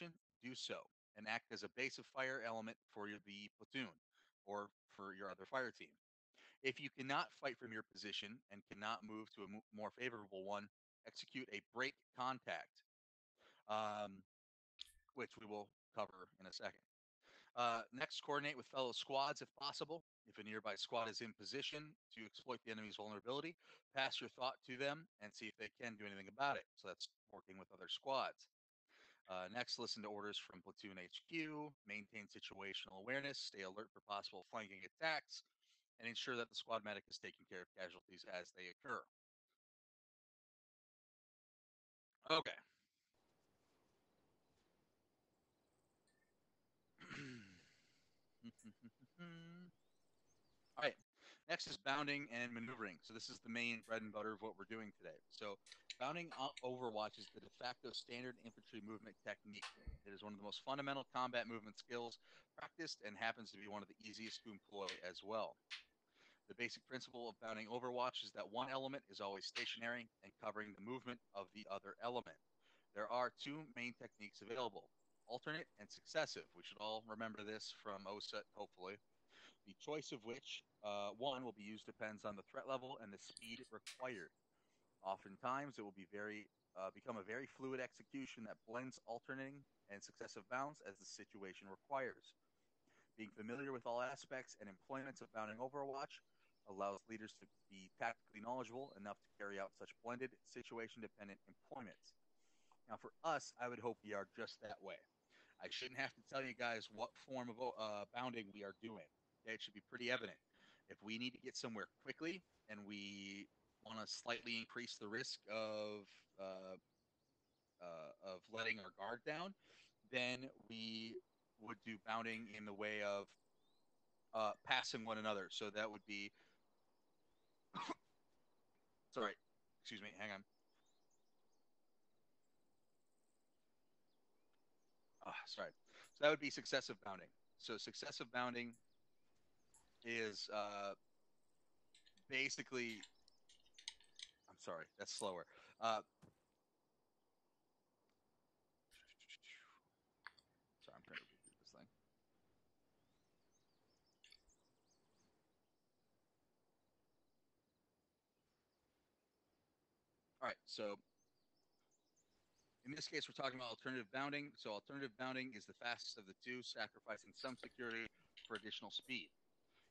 position, do so and act as a base of fire element for the platoon or for your other fire team. If you cannot fight from your position and cannot move to a more favorable one, execute a break contact, um, which we will cover in a second. Next, coordinate with fellow squads if possible. If a nearby squad is in position to exploit the enemy's vulnerability, pass your thought to them and see if they can do anything about it. So that's working with other squads. Next, listen to orders from platoon HQ, maintain situational awareness, stay alert for possible flanking attacks, and ensure that the squad medic is taking care of casualties as they occur. Okay. All right. Next is bounding and maneuvering. So this is the main bread and butter of what we're doing today. So bounding overwatch is the de facto standard infantry movement technique. It is one of the most fundamental combat movement skills practiced and happens to be one of the easiest to employ as well. The basic principle of bounding overwatch is that one element is always stationary and covering the movement of the other element. There are two main techniques available, alternate and successive. We should all remember this from OSET, hopefully. The choice of which one will be used depends on the threat level and the speed required. Oftentimes, it will become a very fluid execution that blends alternating and successive bounds as the situation requires. Being familiar with all aspects and employments of bounding Overwatch allows leaders to be tactically knowledgeable enough to carry out such blended, situation-dependent employments. Now, for us, I would hope we are just that way. I shouldn't have to tell you guys what form of bounding we are doing. Okay, it should be pretty evident. If we need to get somewhere quickly and we want to slightly increase the risk of letting our guard down, then we would do bounding in the way of passing one another. So that would be, sorry, excuse me, hang on. Sorry. So that would be successive bounding. So successive bounding is basically, I'm sorry, that's slower. Sorry, I'm trying to read this thing. All right, so in this case, we're talking about alternative bounding. So alternative bounding is the fastest of the two, sacrificing some security for additional speed.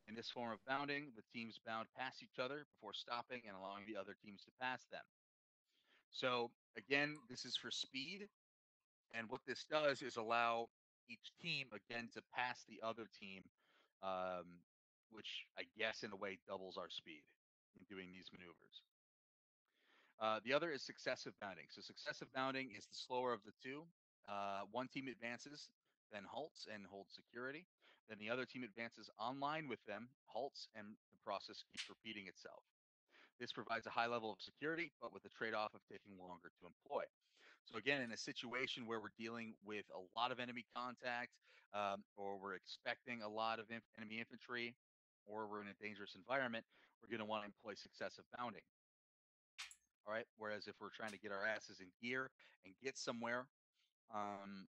In this form of bounding, the teams bound past each other before stopping and allowing the other teams to pass them. So again, this is for speed. And what this does is allow each team, again, to pass the other team, um, which I guess in a way doubles our speed in doing these maneuvers. The other is successive bounding. So successive bounding is the slower of the two. One team advances, then halts and holds security. Then the other team advances online with them, halts, and the process keeps repeating itself. This provides a high level of security, but with the trade-off of taking longer to employ. So again, in a situation where we're dealing with a lot of enemy contact, or we're expecting a lot of enemy infantry, or we're in a dangerous environment, we're going to want to employ successive bounding. All right. Whereas if we're trying to get our asses in gear and get somewhere, um,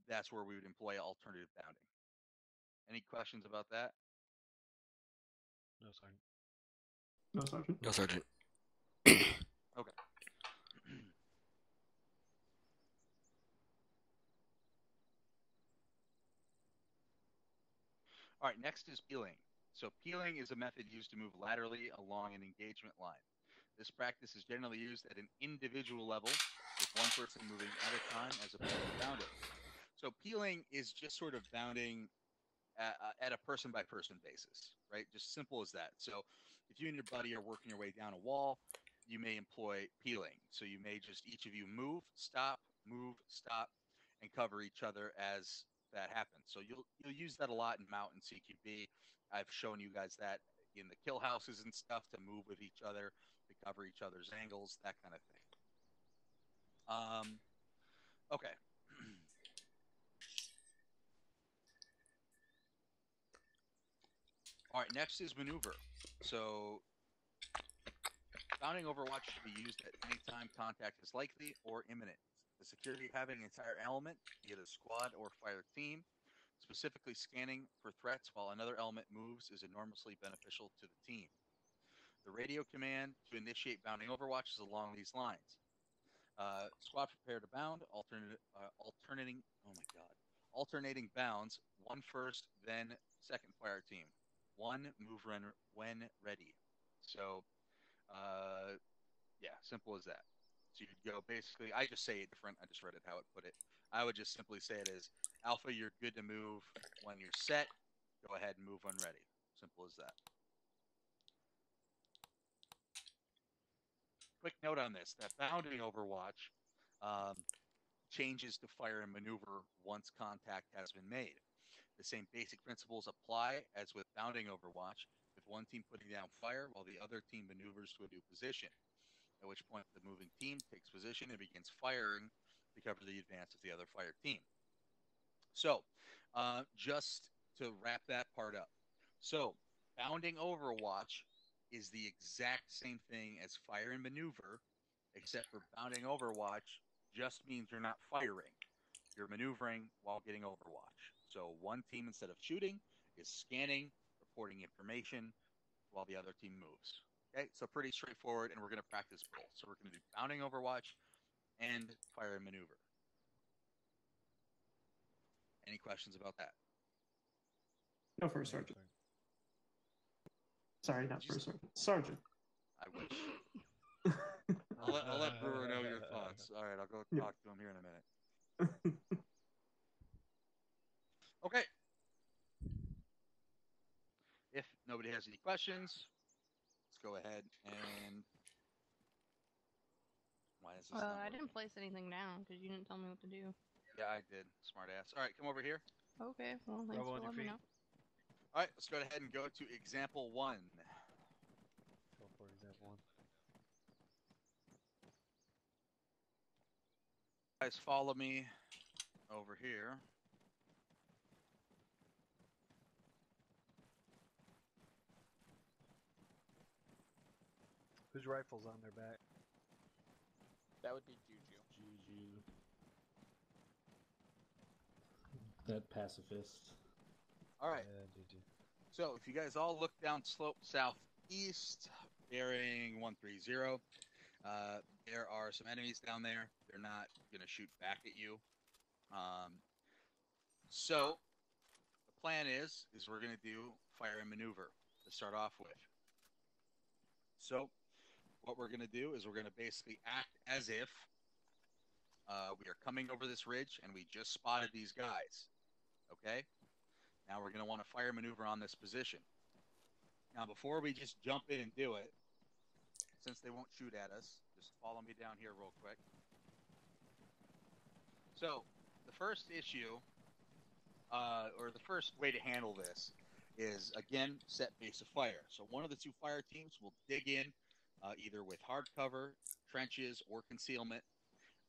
that's where we would employ alternative bounding. Any questions about that? No, Sergeant. No, Sergeant. No, Sergeant. Okay. All right. Next is peeling. So peeling is a method used to move laterally along an engagement line. This practice is generally used at an individual level, with one person moving at a time as opposed to bounding. So peeling is just sort of bounding at a person by person basis, right? Just simple as that. So if you and your buddy are working your way down a wall, you may employ peeling. So you may just each of you move, stop, and cover each other as that happens. So you'll use that a lot in Mount and CQB. I've shown you guys that in the kill houses and stuff to move with each other, to cover each other's angles, that kind of thing. Okay. All right, next is maneuver. So bounding overwatch should be used at any time contact is likely or imminent. The security of having an entire element, be it a squad or fire team, specifically scanning for threats while another element moves is enormously beneficial to the team. The radio command to initiate bounding overwatch is along these lines. Squad prepare to bound, alternating bounds, one first, then second fire team. One move run when ready. So, yeah, simple as that. So you'd go basically, I just say it different. I just read it how it put it. I would just simply say it as Alpha, you're good to move when you're set. Go ahead and move when ready. Simple as that. Quick note on this, that bounding overwatch changes to fire and maneuver once contact has been made. The same basic principles apply as with bounding overwatch, with one team putting down fire while the other team maneuvers to a new position, at which point the moving team takes position and begins firing to cover the advance of the other fire team. So, just to wrap that part up. So, bounding overwatch is the exact same thing as fire and maneuver, except for bounding overwatch just means you're not firing. You're maneuvering while getting overwatch. So one team, instead of shooting, is scanning, reporting information while the other team moves. Okay, so pretty straightforward, and we're going to practice both. So we're going to do bounding overwatch and fire and maneuver. Any questions about that? No, first sergeant. Sorry, not first sergeant. Sergeant. I wish. I'll let Brewer know your thoughts. All right, I'll go talk to him here in a minute. Okay. If nobody has any questions, let's go ahead and. Why is this not I working? didn't place anything down because you didn't tell me what to do. Yeah, I did. Smart ass. All right, come over here. Okay, well, thanks for letting me know. All right, let's go ahead and go to example 1. Go for example 1. Guys, follow me over here. Whose rifle's on their back? That would be Juju. Juju. That pacifist. All right. Yeah, Juju. So if you guys all look down slope southeast, bearing 130, there are some enemies down there. They're not going to shoot back at you. So the plan is we're going to do fire and maneuver to start off with. So what we're going to do is we're going to basically act as if we are coming over this ridge and we just spotted these guys. Okay? Now we're going to want to fire maneuver on this position. Now before we just jump in and do it, since they won't shoot at us, just follow me down here real quick. So the first issue, or the first way to handle this is, again, set base of fire. So one of the two fire teams will dig in either with hard cover, trenches, or concealment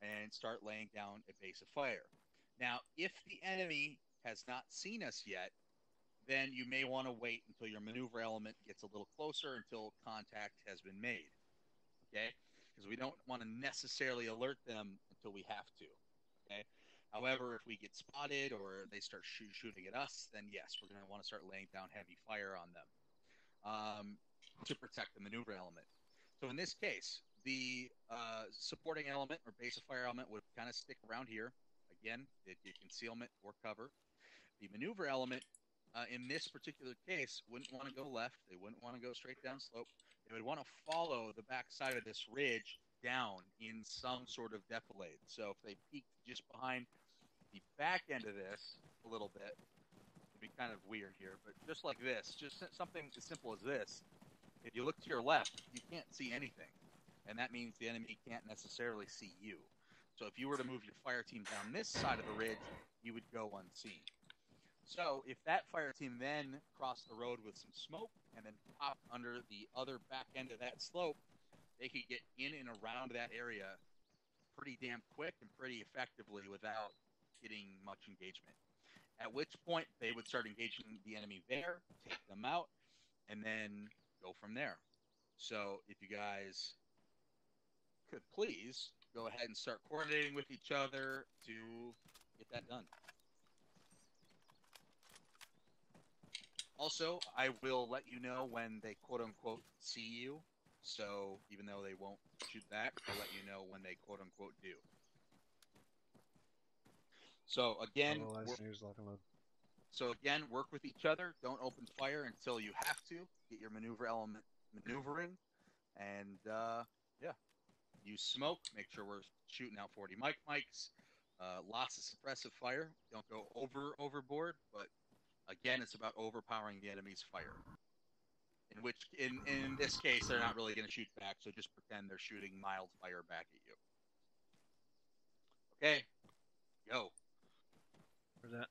and start laying down a base of fire. Now, if the enemy has not seen us yet, then you may want to wait until your maneuver element gets a little closer until contact has been made. Okay? Because we don't want to necessarily alert them until we have to. Okay? However, if we get spotted or they start shooting at us, then yes, we're going to want to start laying down heavy fire on them to protect the maneuver element. So in this case, the supporting element or base of fire element would kind of stick around here. Again, they'd get concealment or cover. The maneuver element, in this particular case, wouldn't want to go left. They wouldn't want to go straight down slope. They would want to follow the backside of this ridge down in some sort of defilade. So if they peeked just behind the back end of this a little bit, it'd be kind of weird here, but just like this, just something as simple as this. If you look to your left, you can't see anything, and that means the enemy can't necessarily see you. So if you were to move your fire team down this side of the ridge, you would go unseen. So if that fire team then crossed the road with some smoke and then popped under the other back end of that slope, they could get in and around that area pretty damn quick and pretty effectively without getting much engagement. At which point they would start engaging the enemy there, take them out, and then go from there. So if you guys could please go ahead and start coordinating with each other to get that done. Also, I will let you know when they quote-unquote see you. So even though they won't shoot back, I'll let you know when they quote-unquote do. So again, work with each other. Don't open fire until you have to. Get your maneuver element maneuvering. And, yeah. Use smoke. Make sure we're shooting out 40 mics. Lots of suppressive fire. Don't go overboard, but again, it's about overpowering the enemy's fire. In this case, they're not really going to shoot back, so just pretend they're shooting mild fire back at you. Okay, go. Where's that?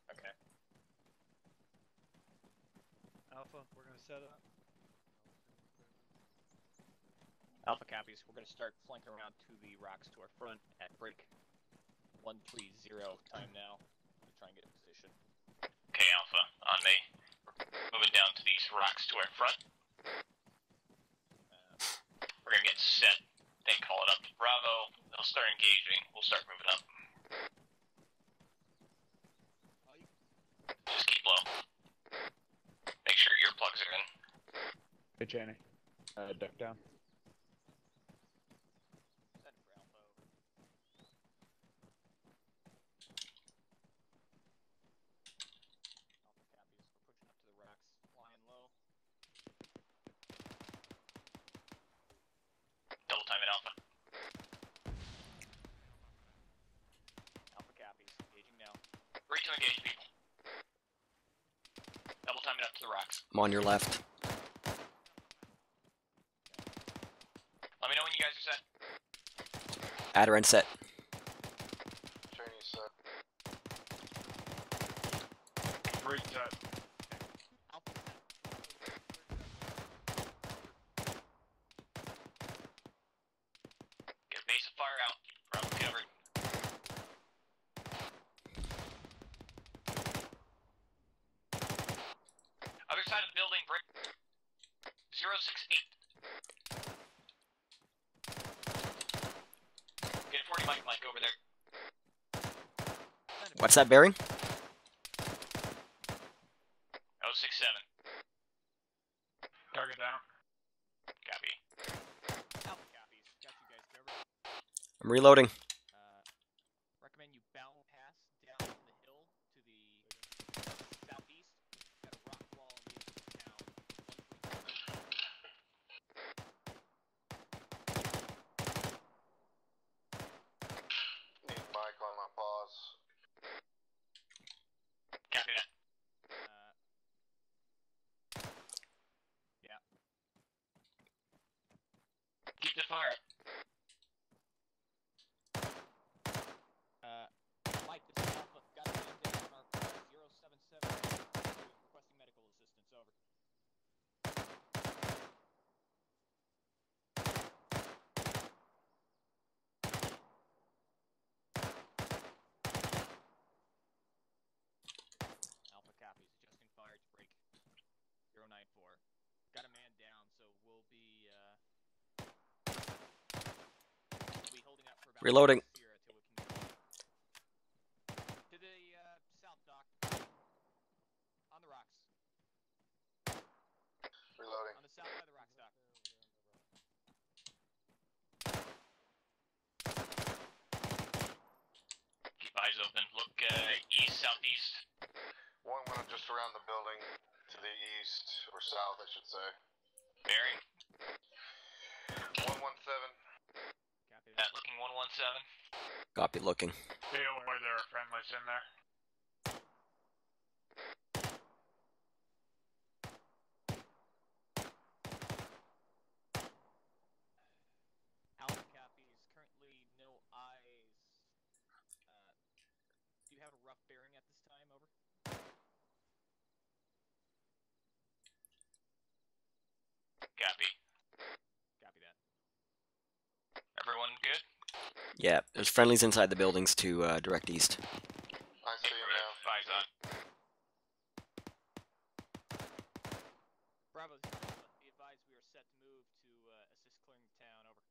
Okay. Alpha, we're gonna set up. Alpha copies. We're going to start flanking around to the rocks to our front at break 130 time now to try and get in position. Okay, Alpha, on me. Moving down to these rocks to our front. We're going to get set, then call it up to Bravo. They'll start engaging. We'll start moving up. Just keep low. Make sure your earplugs are in. Hey, Chaney. Duck down. Send for Alpha. Alpha copies. We're pushing up to the rocks, flying low. Double time it, Alpha. Alpha copies. Engaging now. Ready to engage, people. Double time it up to the rocks. I'm on your left. Let me know when you guys are set. Adder and set. Chaney set. Break set. Get a base of fire out. Bravo covered. Other side of the building, break 068. Get a 40 mic over there. What's that bearing? 067. Target down. Copy. Alpha copies. Got you guys covered. I'm reloading. Recommend you bound pass down the hill to the southeast. Got a rock wall on the edge of the town. Need mic on my pause. Copy that. Yeah. Keep the fire up. Mike, this is Alpha. Got a man down on our 077. Requesting medical assistance. Over. Alpha copies. Adjusting fire to break 094. Got a man down, so we'll be holding up for about Reloading. Sierra till we can to the south dock on the rocks. Reloading. On the south side of the rocks dock. Keep eyes open. Look east, southeast. One went just around the building to the east, or south, I should say. Bearing. 117. Copy That looking 117. Copy looking. Stay aware there are friendlies in there. Alpha copies. Currently no eyes. Do you have a rough bearing at this time? Over. Copy. Copy that. Everyone good? Yeah, there's friendlies inside the buildings to direct east. I see you now. Eyes on. Bravo. Be advised we are set to move to assist clearing the town. Over.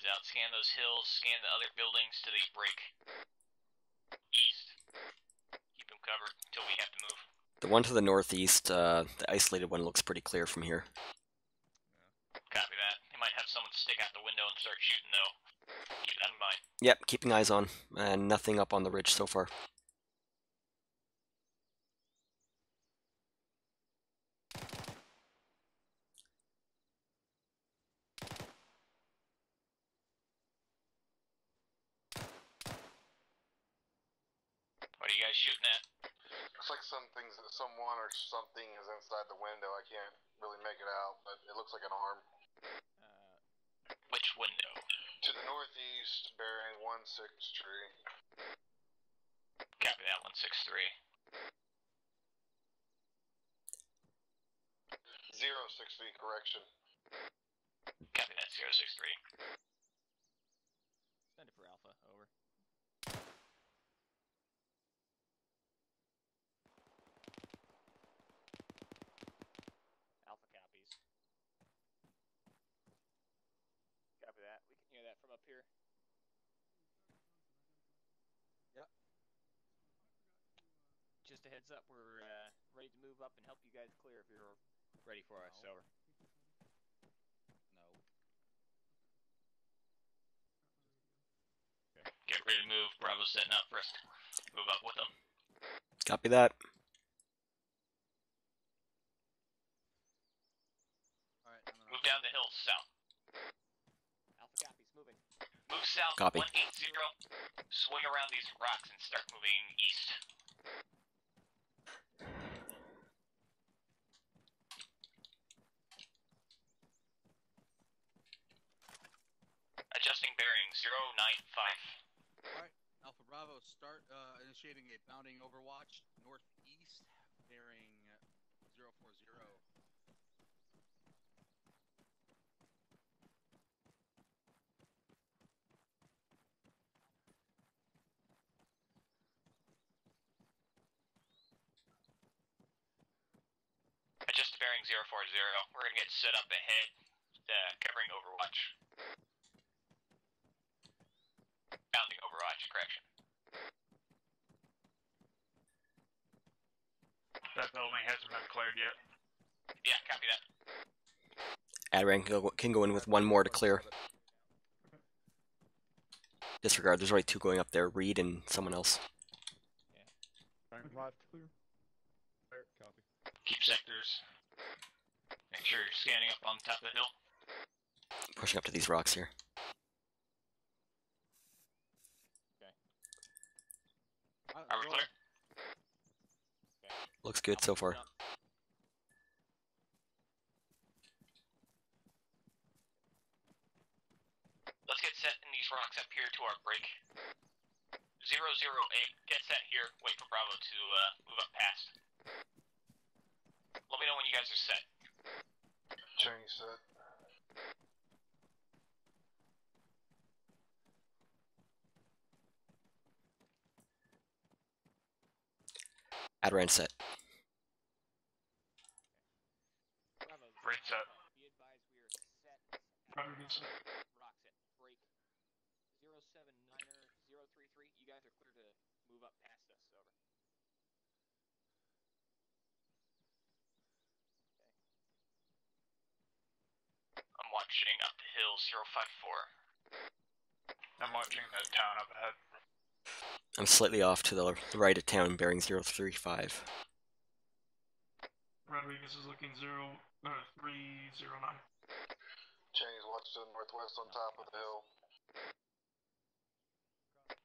out. Scan those hills, scan the other buildings to the break east. Keep them covered until we have to move. The one to the northeast, the isolated one, looks pretty clear from here. Copy that. They might have someone stick out the window and start shooting, though. Keep that in mind. Yep, keeping eyes on, and nothing up on the ridge so far. What are you guys shooting at? Looks like someone or something is inside the window. I can't really make it out, but it looks like an arm. Which window? To the northeast, bearing 163. Copy that, 163. 063, correction. Copy that, 063. Send it for Alpha. Over. Alpha copies. Copy that. We can hear that from up here. Yep. Just a heads up, we're ready to move up and help you guys clear if you're ready for us. Over. No. Get ready to move. Bravo's setting up for us to move up with them. Copy that. Alright, Move down the hill south. Alpha copies. Moving. Move south, Copy. 180. Swing around these rocks and start moving east. Adjusting bearing 095. Alright, Alpha Bravo, start initiating a bounding overwatch northeast, bearing 040. Adjust to bearing 040. We're gonna get set up ahead, covering overwatch. Bounding overwatch, correction. That building hasn't been cleared yet. Yeah, copy that. Adran can go in with one more to clear. Disregard, there's already two going up there, Reed and someone else. Left. Clear. Clear. Copy. Keep sectors. Make sure you're scanning up on top of the hill. Pushing up to these rocks here. Are we clear? Looks good so far. Let's get set in these rocks up here to our break. 008, get set here. Wait for Bravo to move up past. Let me know when you guys are set. Chain set. Adran set. Break set. Be advised we are set. Bravo gets set. Rocks at break 079er 033. You guys are clear to move up past us. Over. I'm watching up the hill 054. I'm watching the town up ahead. I'm slightly off to the right of town, bearing 035. Rodriguez is looking 309. Chains, watch to the northwest on top of the hill.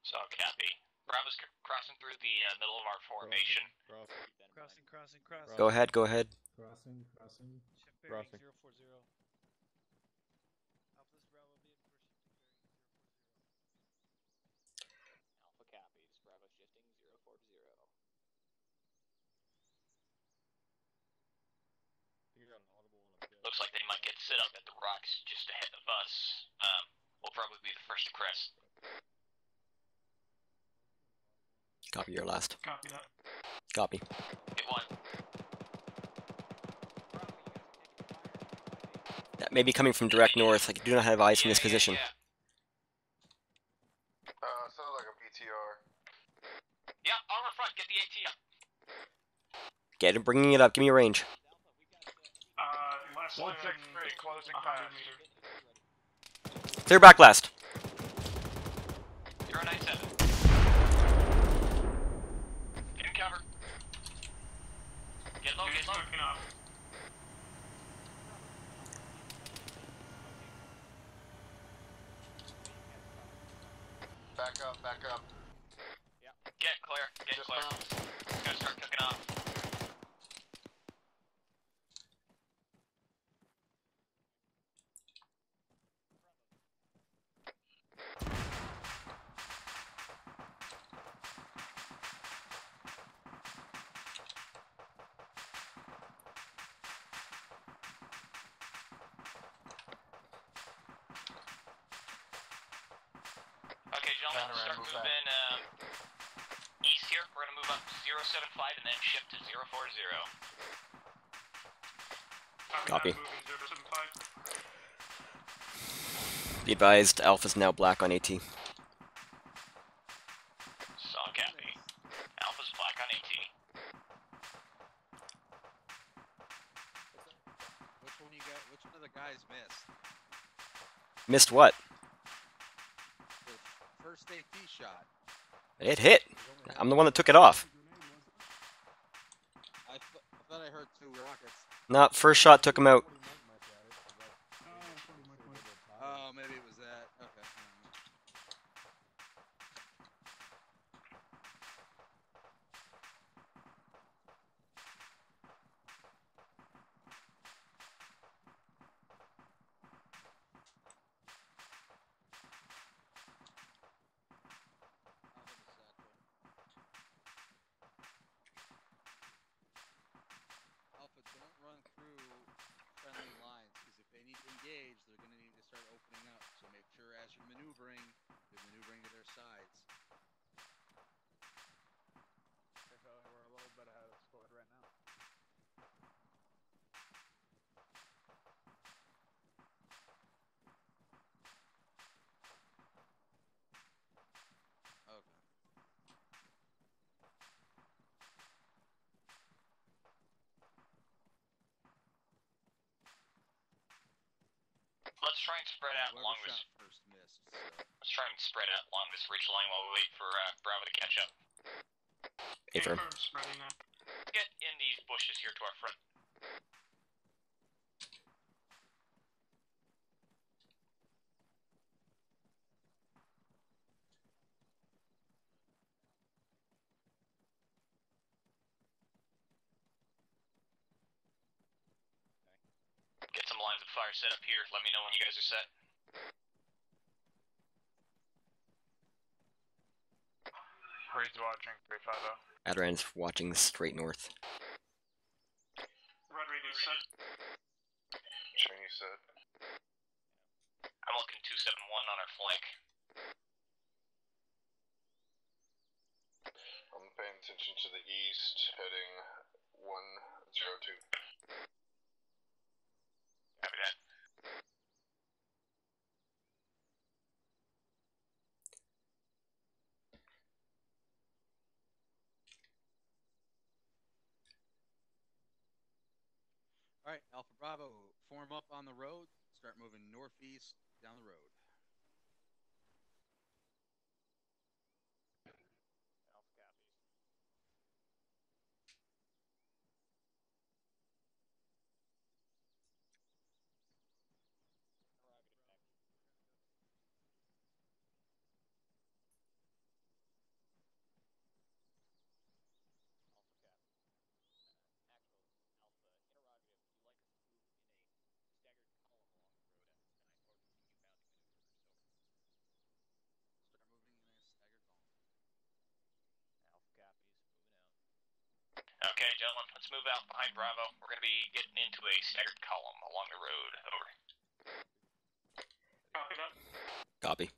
So copy. Bravo's crossing through the middle of our formation. Crossing. Go ahead, go ahead. Crossing. Shift bearing Crossing. 040. Alpha's Bravo, be advised shifting bearing 040. Alpha copies. Bravo shifting 040. Looks like they might get set up at the rocks just ahead of us. We'll probably be the first to crest. Copy your last. Copy that. Copy. Hit one. That may be coming from direct north. I do not have eyes from this position. Yeah. Sounds like a BTR. Yeah, armor front, get the AT up. Get it, bringing it up. Give me a range. Less than 163, closing 100 fast. meters. Clear back last. 097. Get in cover. Get low, get low. Smoking off. Back up, back up. Get clear, get clear. It's gonna start cooking off. Okay, gentlemen, Banner, start move moving east here. We're gonna move up 075 and then shift to 040. Copy. Moving 075. Be advised, Alpha's now black on AT. Saw copy. Alpha's black on AT. Which one you got? Which one of the guys missed? Missed what? The first AT shot. It hit. I'm the one that took it off. I thought I heard 2 rockets. No, first shot took him out. Oh, maybe it was that. Okay. Alpha, don't run through friendly lines, because if they need to engage, they're going to need to start opening up. So make sure as you're maneuvering to their sides. We're a little bit ahead of squad right now. Okay. Let's try and spread out Whoever along this. shot first missed. So. Let's try and spread out along this ridge line while we wait for Bravo to catch up. Affirm. Spreading now. Get in these bushes here to our front. Get some lines of fire set up here. Let me know when you guys are set. Reed's watching 350. Adran's watching straight north. Red radio set. Cheney said. I'm looking 271 on our flank. I'm paying attention to the east, heading 102. Copy that. All right, Alpha Bravo, form up on the road. Start moving northeast down the road. Okay, gentlemen, let's move out behind Bravo. We're going to be getting into a staggered column along the road. Over. Copy that. Copy.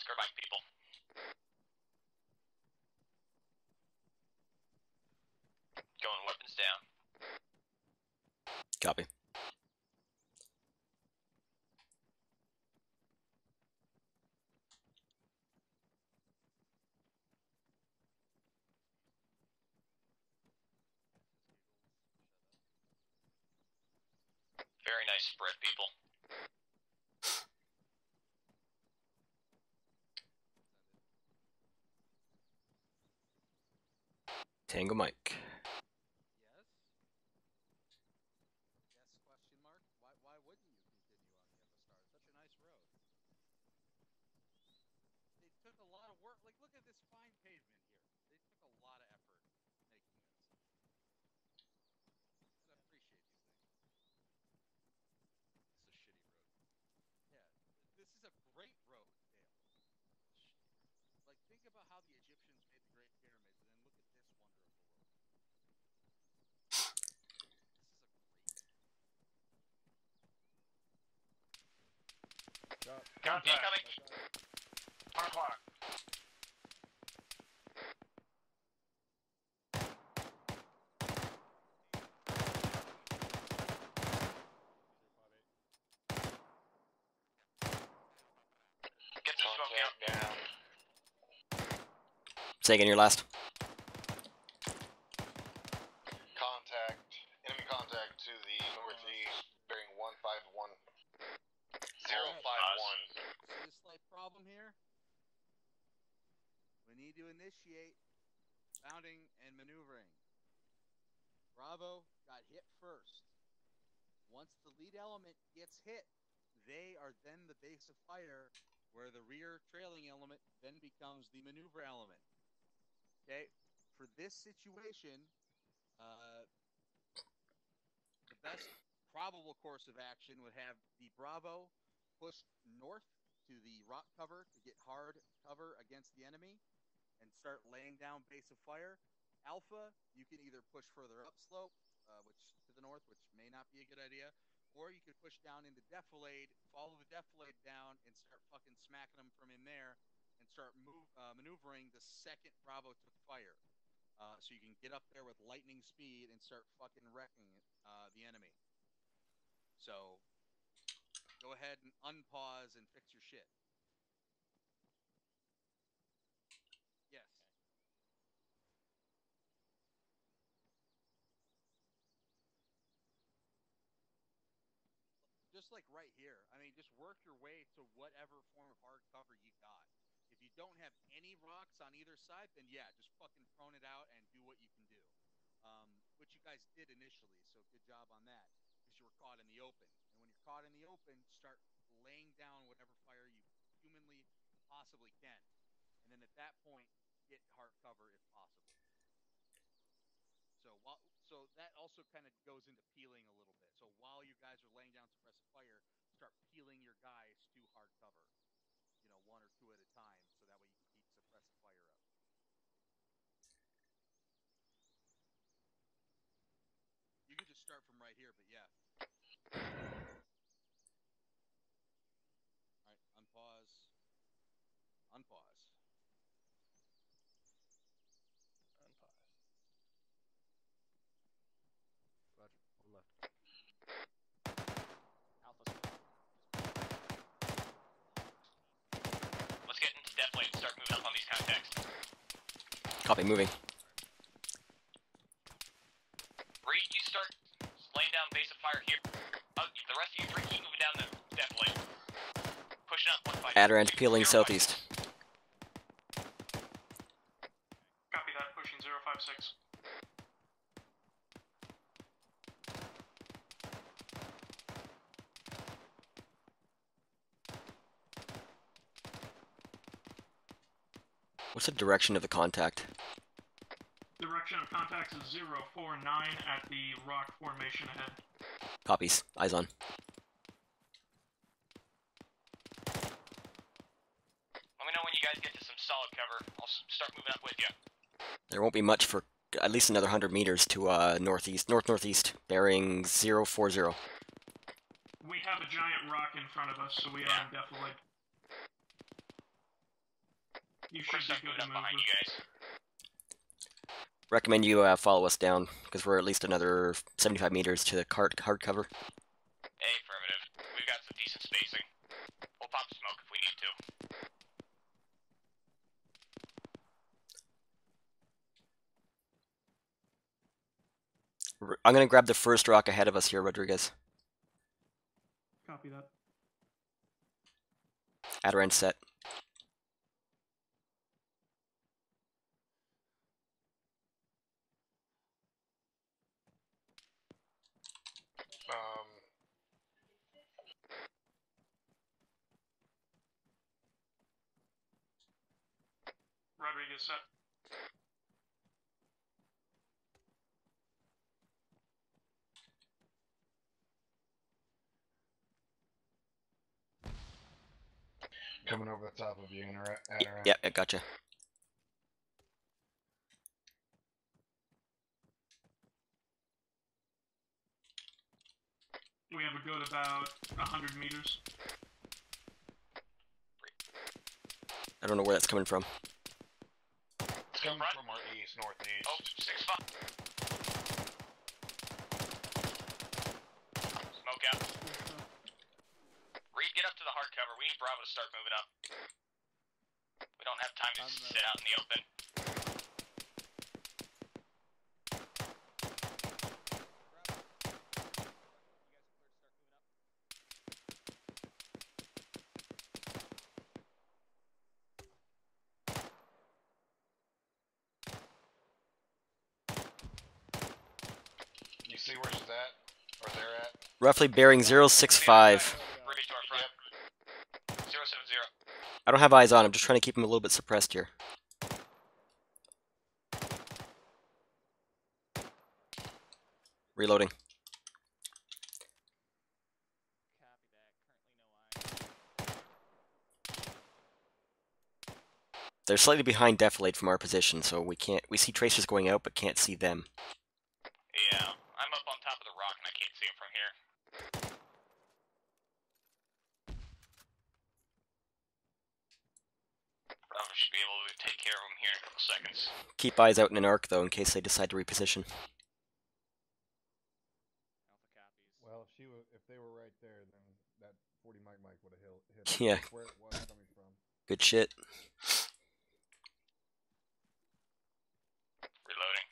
Oscar Mike, people. Going weapons down. Copy. Very nice spread, people. Tango Mike. Yes? Yes, question mark? Why wouldn't you continue on the Epistar? It's such a nice road. They took a lot of work. Like, look at this fine pavement here. They took a lot of effort making this. Gotta appreciate these things. This is a shitty road. Yeah, this is a great road, Dale. Like, think about how the Egyptians made the Great Pyramids, and then look at this wonderful road. This is a great. Contact. Incoming. 1 o'clock. Get some smoke out. Down. Say again your last. Enemy contact to the northeast, bearing 151. 051. See this slight problem here? We need to initiate bounding and maneuvering. Bravo got hit first. Once the lead element gets hit, they are then the base of fire, where the rear trailing element then becomes the maneuver element. Okay, for this situation, the best probable course of action would have the Bravo push north to the rock cover to get hard cover against the enemy and start laying down base of fire. Alpha, you can either push further upslope, which to the north, which may not be a good idea, or you could push down into defilade, follow the defilade down, and start fucking smacking them from in there, and start maneuvering the second Bravo took fire. So you can get up there with lightning speed and start fucking wrecking the enemy. So go ahead and unpause and fix your shit. Yes. Just like right here. I mean, just work your way to whatever form of hard cover you got. If you don't have any rocks on either side, then yeah, just fucking prone it out and do what you can do. Which you guys did initially, so good job on that, because you were caught in the open. And when you're caught in the open, start laying down whatever fire you humanly possibly can. And then at that point, get hard cover if possible. So that also kind of goes into peeling a little bit. So while you guys are laying down suppressive fire, start peeling your guys to hard cover. You know, 1 or 2 at a time, so that way you can keep suppressive fire up. You could just start from right here, but yeah. All right, unpause. Unpause. Unpause. Roger. Hold left. Alpha. Let's get into defilade and start moving up on these contacts. Copy, moving. Reed, you start laying down base of fire here. The rest of you three keep moving down the defilade. Pushing up 152. Adirond peeling southeast. Copy that, pushing 056. What's the direction of the contact? Direction of contact is 049 at the rock formation ahead. Copies. Eyes on. Let me know when you guys get to some solid cover. I'll start moving up with you. There won't be much for at least another 100 meters to north-northeast, bearing 040. We have a giant rock in front of us, so we are in defilade. You We're should gonna be start good to moving up move. behind you guys. Recommend you follow us down, because we're at least another 75 meters to the hard cover. Affirmative. We've got some decent spacing. We'll pop smoke if we need to. I'm gonna grab the first rock ahead of us here, Rodriguez. Copy that. Adirond set. Rodriguez set. Coming over the top of you, Adirond. Yeah, I gotcha. We have a good about 100 meters. I don't know where that's coming from. It's coming from our east, northeast. Oh, 6-5. Smoke out. Reed, get up to the hard cover. We need Bravo to start moving up. We don't have time to sit out in the open. You see where she's at? Or they're at? Roughly bearing 065. Reed to our front. 070. I don't have eyes on. I'm just trying to keep him a little bit suppressed here. Reloading. They're slightly behind defilade from our position, so we see tracers going out but can't see them. Yeah, I'm up on top of the rock and I can't see him from here. Bravo should be able to take care of him here in a couple seconds. Keep eyes out in an arc though in case they decide to reposition. Well, if they were right there, then that 40 mic would have hit. Yeah. That's where it was coming from. Good shit. Reloading.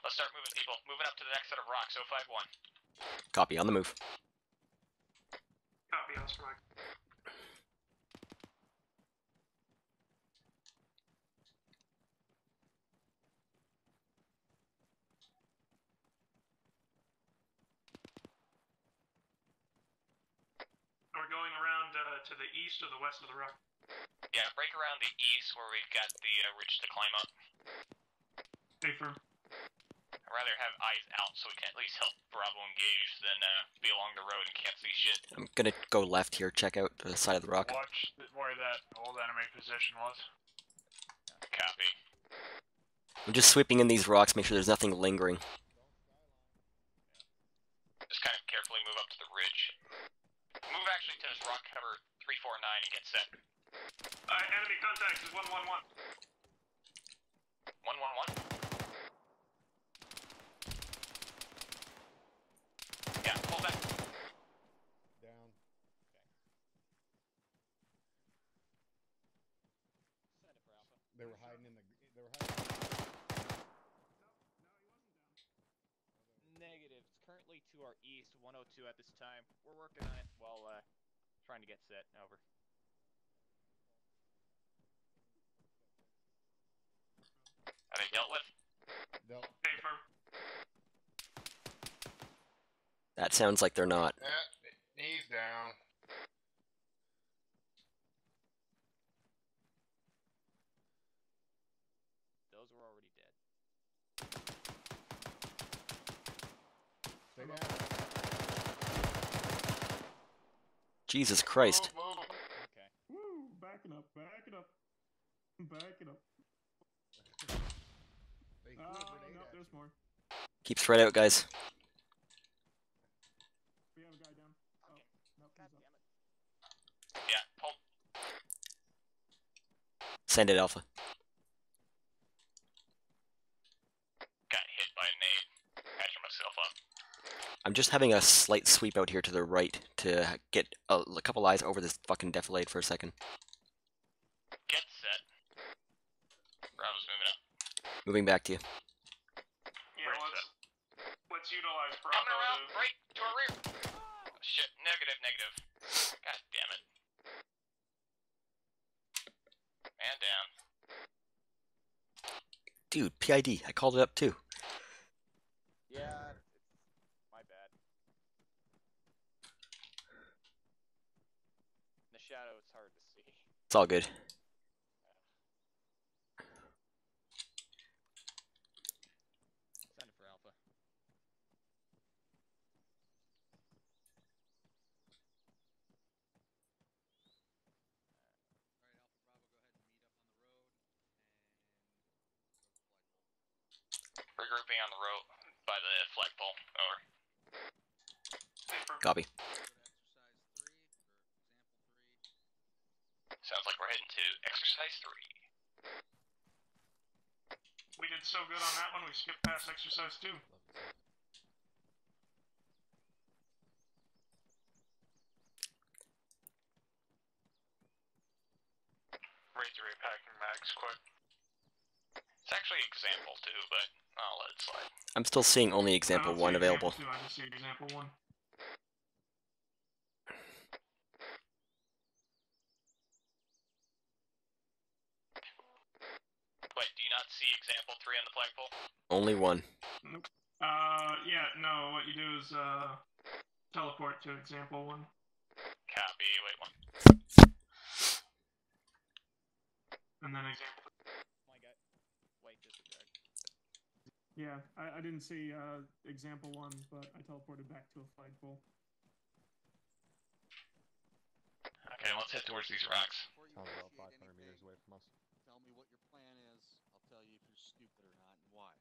Let's start moving, people. Moving up to the next set of rocks, 051. Copy, on the move. Copy, Oscar Mike. We're going around to the east or the west of the rock. Yeah, break around the east where we've got the ridge to climb up. Stay firm. I'd rather have eyes out so we can at least help Bravo engage than be along the road and can't see shit. I'm gonna go left here, check out the side of the rock. Watch where that old enemy position was. Copy. I'm just sweeping in these rocks, make sure there's nothing lingering. Just kind of carefully move up to the ridge. Move actually to this rock cover 349 and get set. Enemy contact is 111. 111? Yeah, pull back. Down. They were hiding in the. They were hiding. Negative. It's currently to our east, 102 at this time. We're working on it while trying to get set. Over. Are they dealt with? Dealt. Stay firm. That sounds like they're not. Yeah, he's down. Those were already dead. Stay down. Jesus Christ. Move, move. Okay. Woo! Backing up, backing up. Backing up. They threw a grenade us more. Keep spread out, guys. We have a guy down. Oh, nope, God he's up. damn it. Yeah, pull. Send it, Alpha. Got hit by a nade. Patching myself up. I'm just having a slight sweep out here to the right to get a couple eyes over this fucking defilade for a second. Get set. Bravo's moving up. Moving back to you. Yeah, Right let's utilize Bravo Coming around, to... right to our rear. Oh, shit, negative. God damn it. Man down. Dude, PID. I called it up too. Yeah, it's my bad. In the shadow, it's hard to see. It's all good. Send it for Alpha. Regrouping on the road by the flagpole. Over. Copy. Sounds like we're heading to exercise 3. We did so good on that one, we skipped past exercise 2. Raise your repacking mags quick. It's actually example 2, but I'll let it slide. I'm still seeing only example 1 available. I just see example 1. Wait, do you not see example 3 on the flagpole? Only 1. Nope. Yeah, no, what you do is, teleport to example 1. Copy, wait one. And then example... My guy. White disregard. Yeah, I didn't see, example 1, but I teleported back to a flagpole. Okay, let's head towards these rocks. Sounds about 500 meters away from us. Tell me what your plan is. I'll tell you if you're stupid or not and why.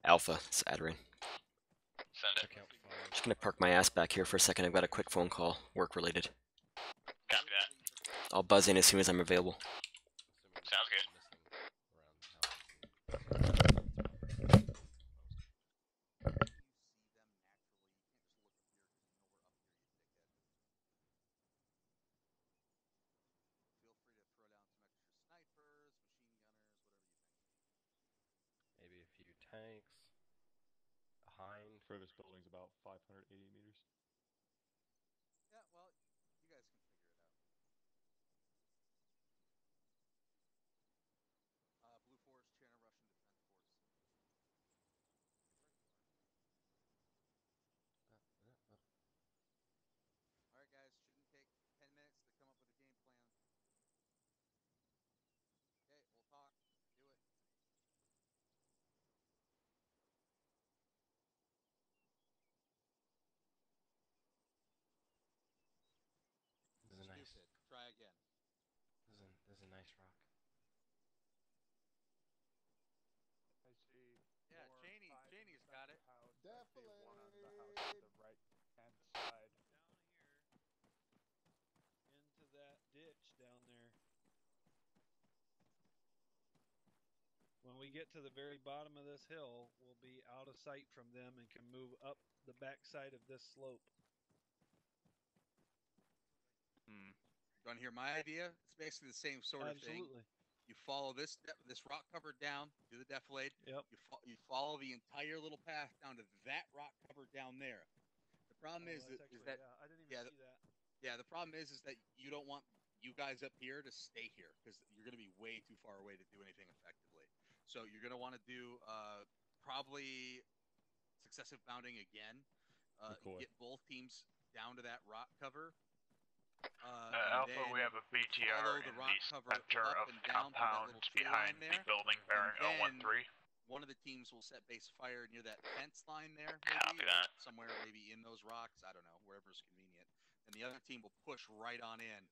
Alpha, it's Adrian. Send it. Just gonna park my ass back here for a second. I've got a quick phone call, work related. Copy that. I'll buzz in as soon as I'm available. Sounds good. Maybe a few tanks. A hind. Furthest building's about 580 meters. Yeah, well, you guys can figure it out. Blue Force, Channel Russian Defense Force. Alright guys, shouldn't take 10 minutes to come up with a game plan. Okay, we'll talk. Do it. This is a nice. Stupid. Try again. This is a nice rock. I see. Yeah, Cheney's got it. Definitely. One on the house to the right hand side. Into that ditch down there. When we get to the very bottom of this hill, we'll be out of sight from them and can move up the backside of this slope. You want to hear my idea? It's basically the same sort of thing. Absolutely. You follow this rock cover down, do the defilade. Yep. You follow the entire little path down to that rock cover down there. The problem is that I didn't even see that. Yeah, the problem is that you don't want you guys up here to stay here because you're going to be way too far away to do anything effectively. So you're going to want to do probably successive bounding again. Get both teams down to that rock cover. Alpha, we have a BTR in the center of compounds behind the building bearing 013. One of the teams will set base fire near that fence line there, Copy maybe, that. somewhere maybe in those rocks. I don't know, wherever's convenient. And the other team will push right on in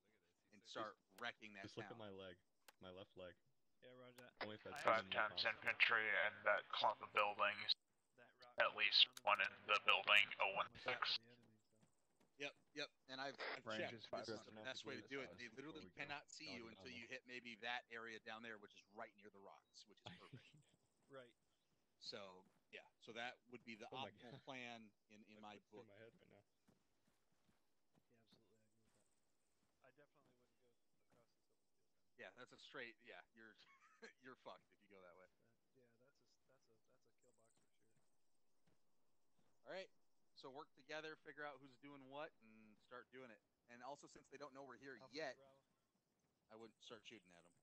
and start wrecking that Just look town. at my leg, my left leg. Yeah, roger that. Only if that's 5 times infantry and that clump of buildings. At least one in the building 016. Yep. And I've Range checked. is This is 500 the best way to do it. They literally cannot see you until you hit maybe that area down there, which is right near the rocks, which is perfect. Right. So yeah, so that would be the Oh my optimal God. plan in my It's book. in my head right now. Yeah, absolutely. I agree with that. I definitely wouldn't go across this open field. Yeah, that's a straight. Yeah, you're you're fucked if you go that way. Yeah, that's a kill box for sure. All right. So work together, figure out who's doing what, and start doing it. And also, since they don't know we're here yet, I wouldn't start shooting at them.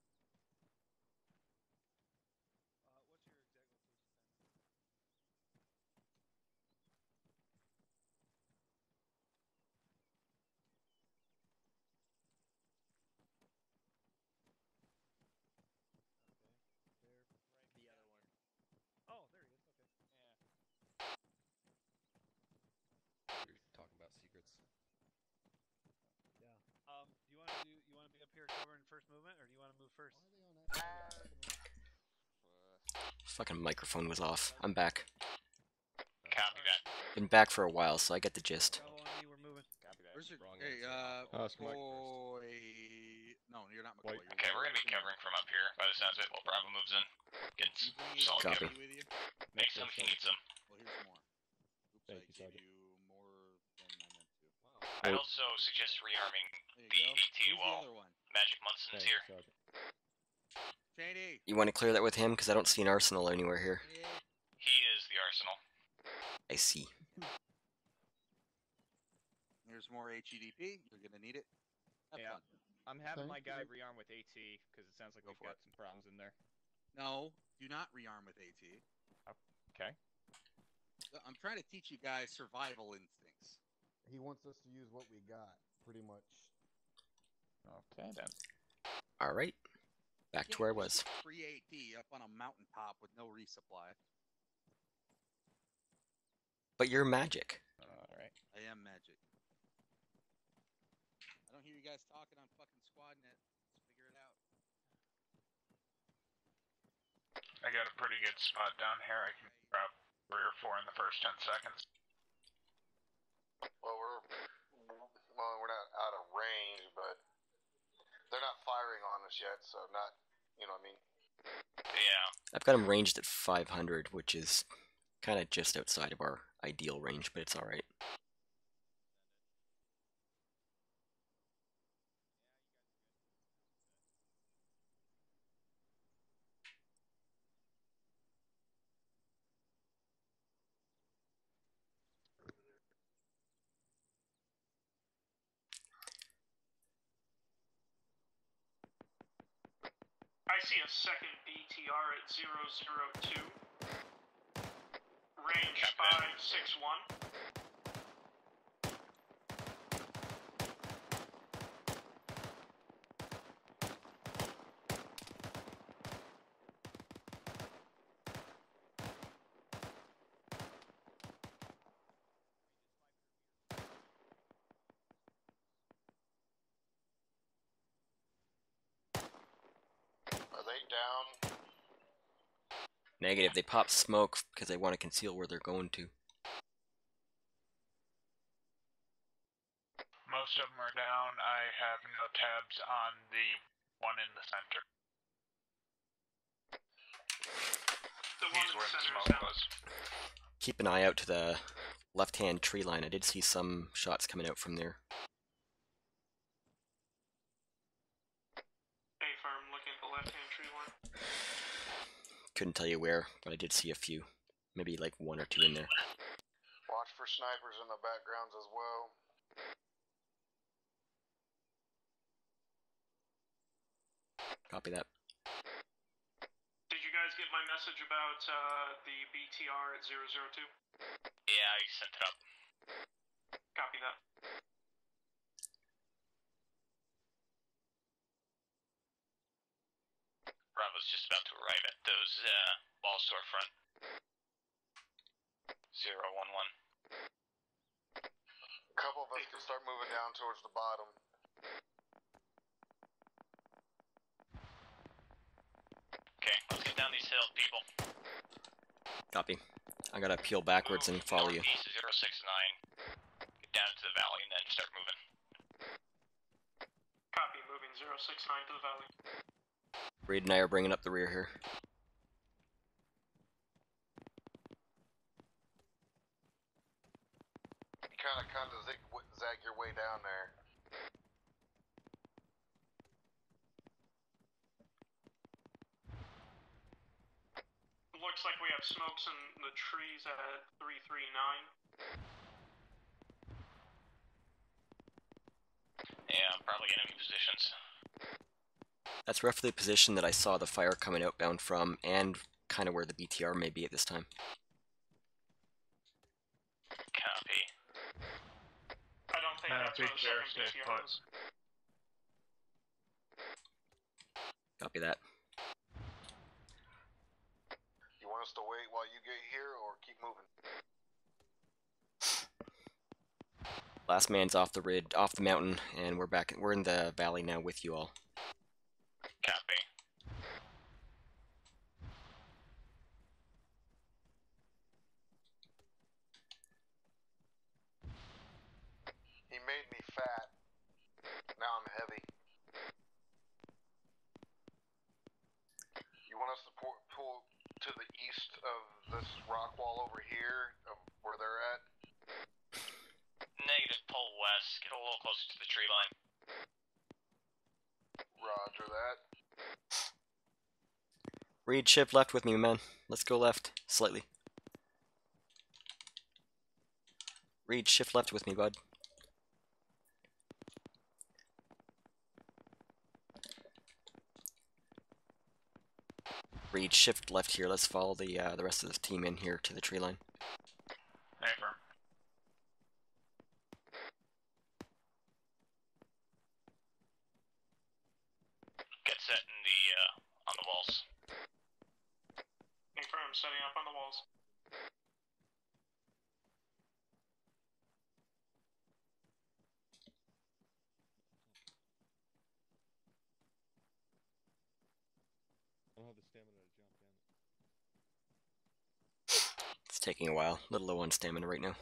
What's your exact location, The other one. Oh, there he is. Okay. Yeah. We're talking about secrets. Yeah. Do you want to be up here covering first movement, or do you want to move first? Fucking microphone was off. I'm back. Copy that. Been back for a while, so I get the gist. Bravo on me, we're moving. Copy that. Where's your Wrong hey, answer. McCoy? No, you're not McCoy. Okay, we're gonna be covering from up here by the sounds of it while Bravo moves in. Gets solid Copy. cover. Make some if you need some. Well, here's more. Oops, Thank I you, gave Sergeant. you more than I meant to. I'd also suggest rearming There the you go. AT Who's the while other one? Magic Munson's Thank you, here. Sergeant. Shady. You want to clear that with him? Because I don't see an arsenal anywhere here. He is the arsenal. I see. Here's more HEDP. You're gonna need it. Have Yeah. fun. I'm having my Thank guy you. rearm with AT because it sounds like Go we've for got it. some problems in there. No, do not rearm with AT. Okay. I'm trying to teach you guys survival instincts. He wants us to use what we got, pretty much. Okay then. All right. Back to where I was. Free AT up on a mountaintop with no resupply. But you're magic. All right. I am magic. I don't hear you guys talking on fucking SquadNet. Let's figure it out. I got a pretty good spot down here. I can drop 3 or 4 in the first 10 seconds. Well, we're not out of range, but they're not firing on us yet, so not, you know what I mean? Yeah. I've got him ranged at 500, which is kind of just outside of our ideal range, but it's all right. I see a second BTR at 002. Range 561. Are they down? Negative. They pop smoke because they want to conceal where they're going to. Most of them are down. I have no tabs on the one in the center. The one He's in where the the center is smoke down. was. Keep an eye out to the left-hand tree line. I did see some shots coming out from there. Hey, firm, looking at the left-hand tree line. Couldn't tell you where, but I did see a few. Maybe like 1 or 2 in there. Watch for snipers in the backgrounds as well. Copy that. Did you guys get my message about the BTR at 002? Yeah, I sent it up. Copy that. Bravo's just about to arrive at those ball storefront. 011. A couple of us can start moving down towards the bottom. Okay, let's get down these hills, people. Copy. I gotta peel backwards and follow you. Northeast 069. Get down to the valley and then start moving. Copy, moving 069 to the valley. Reed and I are bringing up the rear here. You kind of zigzag your way down there. Looks like we have smokes in the trees at 339. Yeah, probably enemy positions. That's roughly the position that I saw the fire coming outbound from, and kind of where the BTR may be at this time. Copy. I don't think that's where the second BTR is. Copy that. You want us to wait while you get here, or keep moving? Last man's off the mountain, and we're in the valley now with you all. Copy. He made me fat. Now I'm heavy. You want us to pull to the east of this rock wall over here, of where they're at? Negative, pull west. Get a little closer to the tree line. Roger that. Reed, shift left with me, man. Let's go left, slightly. Reed, shift left with me, bud. Reed, shift left here. Let's follow the rest of the team in here to the tree line. Affirm. Get set in the on the walls. Confirm, setting up on the walls. I don't have the stamina to jump in. It's taking a while. A little low on stamina right now.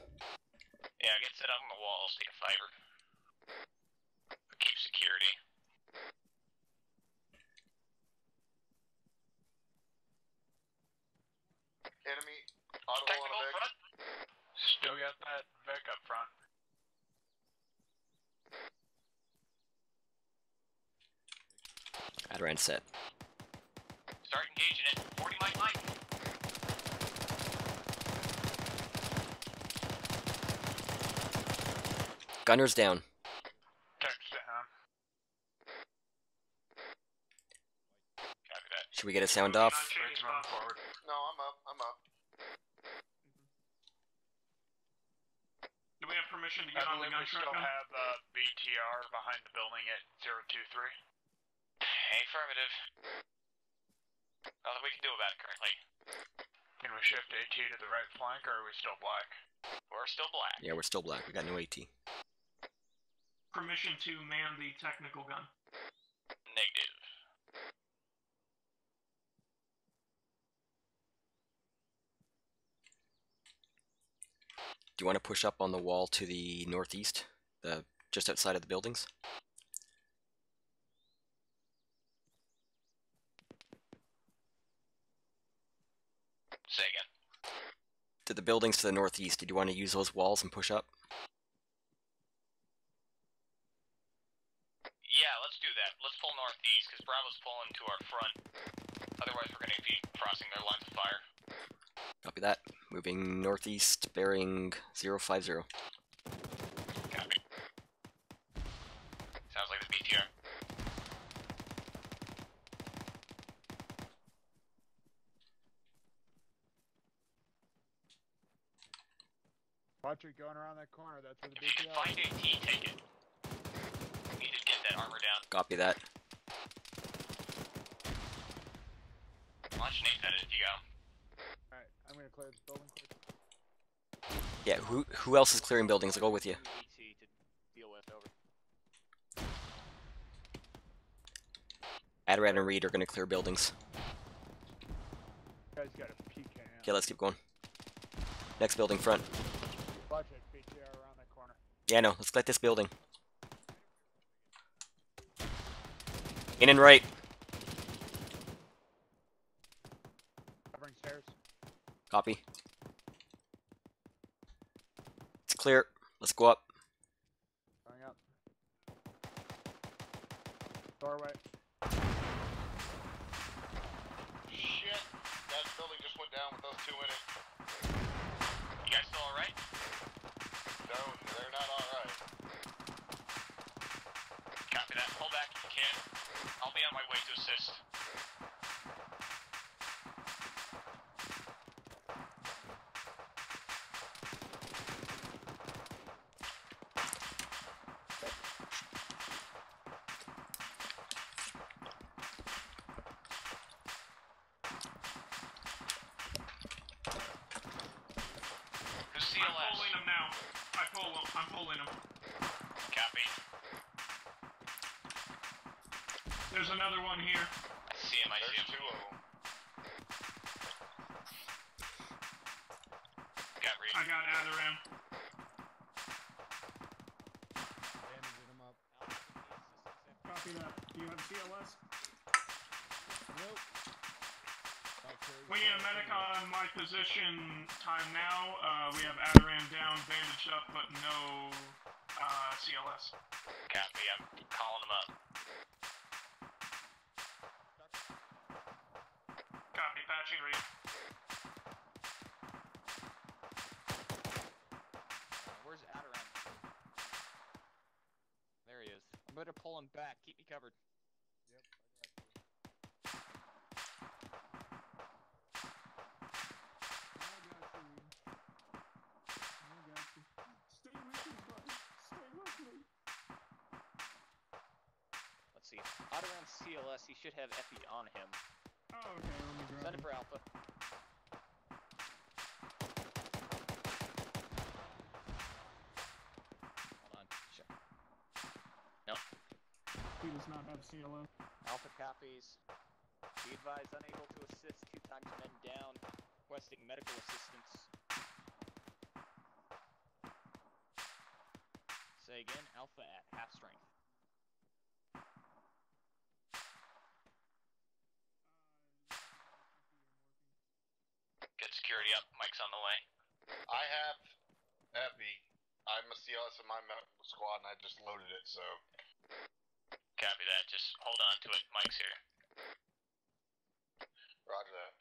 Yeah, get set up on the walls. Take a fiver. Keep security. Enemy audible on Technical a Vic. front. Still got that Vic up front. Adaran set. Start engaging it. 40 Mike Mike. Gunner's down. Text down. Copy that. Should we get a sound off? It's moving forward. No, I'm up. Do we have permission to get I on the believe gun we truck still now? have BTR behind the building at 023. Affirmative. Nothing we can do about it currently. Can we shift AT to the right flank, or are we still black? We're still black. Yeah, we're still black. We got no AT. Permission to man the technical gun. Negative. Do you want to push up on the wall to the northeast? Just outside of the buildings? Say again. To the buildings to the northeast, did you want to use those walls and push up? Yeah, let's do that. Let's pull northeast, because Bravo's pulling to our front. Otherwise, we're going to be crossing their lines of fire. Copy that. Moving northeast, bearing 050. Copy. Sounds like the BTR. Watch it going around that corner. That's where the If you can find AT, take it. We need to get that armor down. Copy that. Launch an 8 if you go. Alright, I'm gonna clear this building quick. Yeah, who else is clearing buildings? I'll go with you. ET to deal with, over. Adaran and Reed are going to clear buildings. Guy's got a PKM. Okay, let's keep going. Next building front. Watch it, BTR around that corner. Yeah, no, let's collect this building. In and right. Covering stairs. Copy. It's clear. Let's go up. Going up. Doorway. Shit, that building just went down with those two in it. You guys still alright? No, they're not alright. Copy that. Pull back if you can. I'll be on my way to assist. Who's CLS? I'm pulling him now. I'm pulling him. Copy. There's another one here. I see him. There's two of them. Got read. I got Adaram. Bandaging him up. Copy that. Do you have CLS? Nope. We need a medic on my position time now. We have Adaram down, bandaged up, but no CLS. Copy. I'm calling him up. Copy, patching read. Where's Adaram? There he is. I better pull him back. Keep me covered. Let's see. Adaram's CLS, he should have Effie on him. Oh, okay, let me grab Send it him. for Alpha. Hold on. Check. No. He does not have CLS. Alpha copies. Be advised, unable to assist. 2 times men down. Requesting medical assistance. Say again, Alpha at half strength. Get security up. Mike's on the way. I have Epi. I'm a CLS in my squad and I just loaded it, so. Copy that. Just hold on to it. Mike's here. Roger that.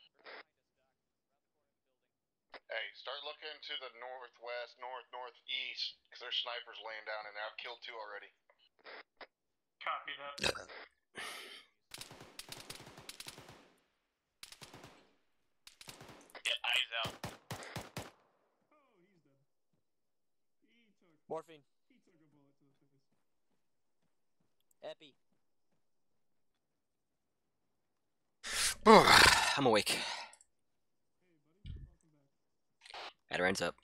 Hey, start looking to the northwest, northeast, because there's snipers laying down in there. I've killed 2 already. Copy that. Get eyes out. Oh, he's dead. Morphine. He took a bullet to the face. Epi. I'm awake. Adaran's up.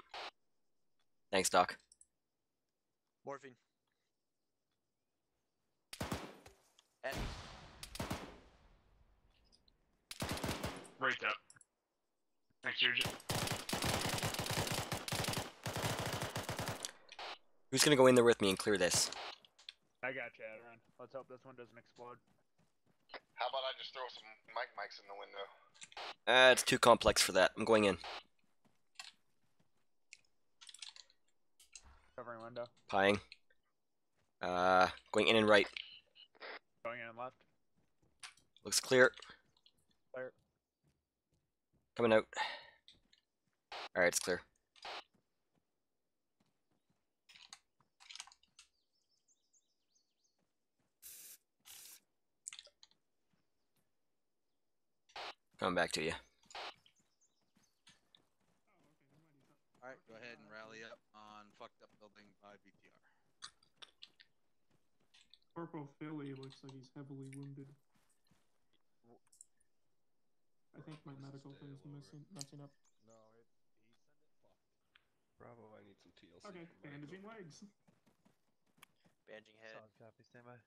Thanks, Doc. Morphine. Epi. Right up. Thanks, Surgeon. Who's gonna go in there with me and clear this? I got you, Adaran. Let's hope this one doesn't explode. How about I just throw some mics in the window? It's too complex for that. I'm going in. Covering window. Pying. Going in and right. Going in and left. Looks clear. Clear. Coming out. Alright, it's clear. Coming back to you. Alright, go ahead and rally up on fucked up building by BTR. Corporal Philly looks like he's heavily wounded. I think my medical thing's messing up. No, he sent it fucked. Bravo, I need some TLC. Okay, bandaging legs. Bandaging head. Solid copy, stand by.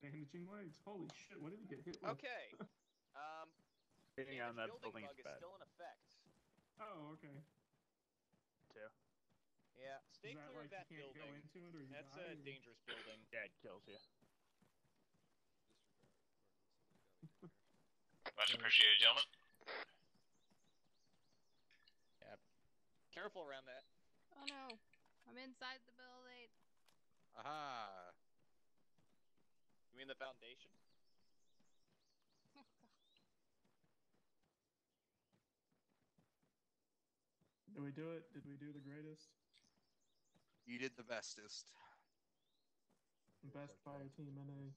Bandaging legs. Holy shit, what did he get hit with? Okay. Hitting on that building building bug is is bad. still in effect. Oh, okay. Too. Yeah, stay Is that clear like of that you can't building. go into it or you That's die? a dangerous building. Yeah, it kills you. Much appreciated, gentlemen. Yeah. Careful around that. Oh no, I'm inside the building. Aha! You mean the foundation? Did we do it? Did we do the greatest? You did the bestest. Best fire team in a.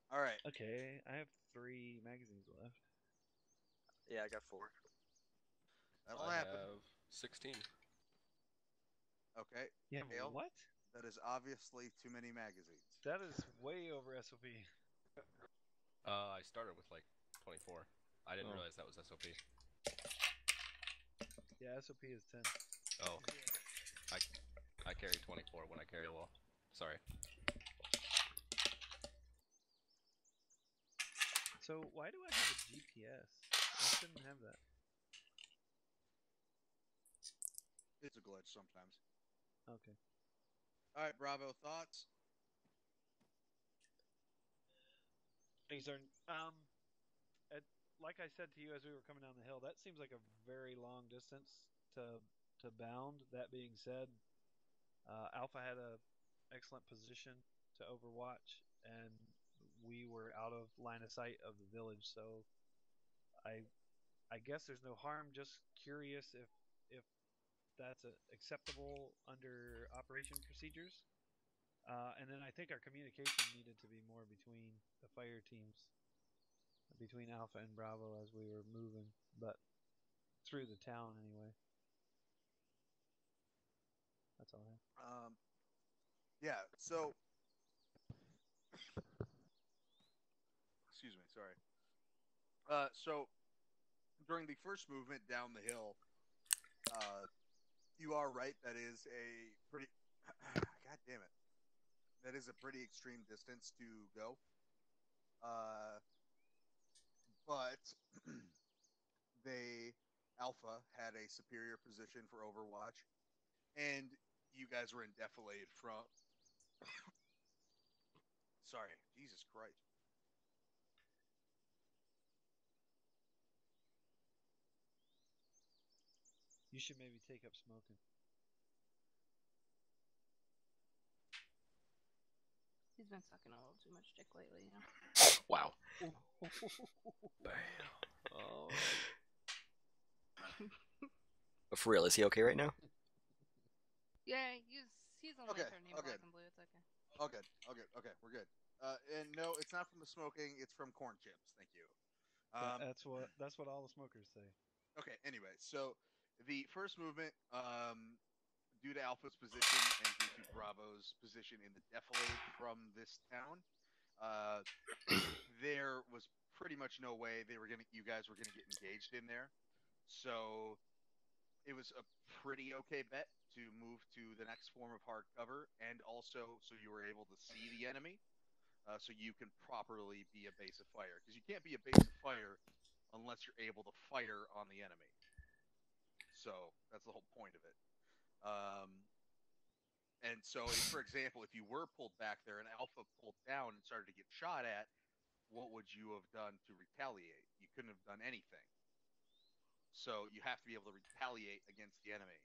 All right. Okay, I have 3 magazines left. Yeah, I got 4. That'll I happen. have 16. Okay. Yeah, Dale, what? that is obviously too many magazines. That is way over SOP. I started with like 24. I didn't Oh. realize that was SOP. Yeah, SOP is 10. Oh. I carry 24 when I carry a wall. Sorry. So why do I have a GPS? I shouldn't have that. It's a glitch sometimes. Okay. All right, Bravo, thoughts? These are like I said to you as we were coming down the hill, that seems like a very long distance to bound. That being said, Alpha had a excellent position to overwatch, and we were out of line of sight of the village. So I guess there's no harm. Just curious if that's acceptable under operation procedures. And then I think our communication needed to be more between the fire teams, between Alpha and Bravo as we were moving, but through the town anyway. That's all I have. Yeah, so excuse me, sorry. So during the first movement down the hill, you are right. That is a pretty. God damn it! That is a pretty extreme distance to go. But Alpha had a superior position for Overwatch, and you guys were in defilade from. Sorry, Jesus Christ. You should maybe take up smoking. He's been sucking a little too much dick lately, you know. Wow. Bam. Oh. But for real, is he okay right now? Yeah, he's only Okay, turning okay. black and blue. It's okay. Oh, good. Okay, we're good. And no, it's not from the smoking. It's from corn chips. Thank you. That's what all the smokers say. Okay. Anyway, so the first movement, due to Alpha's position and due to Bravo's position in the defilade from this town, there was pretty much no way you guys were gonna get engaged in there. So it was a pretty okay bet to move to the next form of hard cover, and also so you were able to see the enemy, so you can properly be a base of fire. Because you can't be a base of fire unless you're able to fire on the enemy. So that's the whole point of it. And so, for example, if you were pulled back there and Alpha pulled down and started to get shot at, what would you have done to retaliate? You couldn't have done anything. So you have to be able to retaliate against the enemy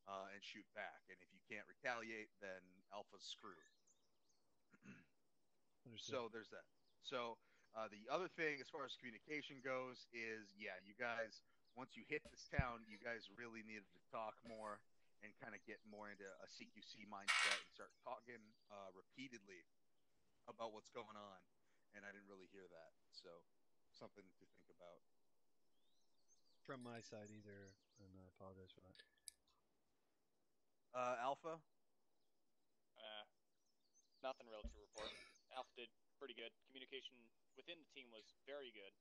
and shoot back. And if you can't retaliate, then Alpha's screwed. So there's that. So the other thing, as far as communication goes, is you guys, once you hit this town, you guys really needed to talk more and kind of get more into a CQC mindset and start talking repeatedly about what's going on. And I didn't really hear that. So something to think about. From my side either, and I apologize for that. Alpha? Nothing real to report. Alpha did pretty good. Communication within the team was very good.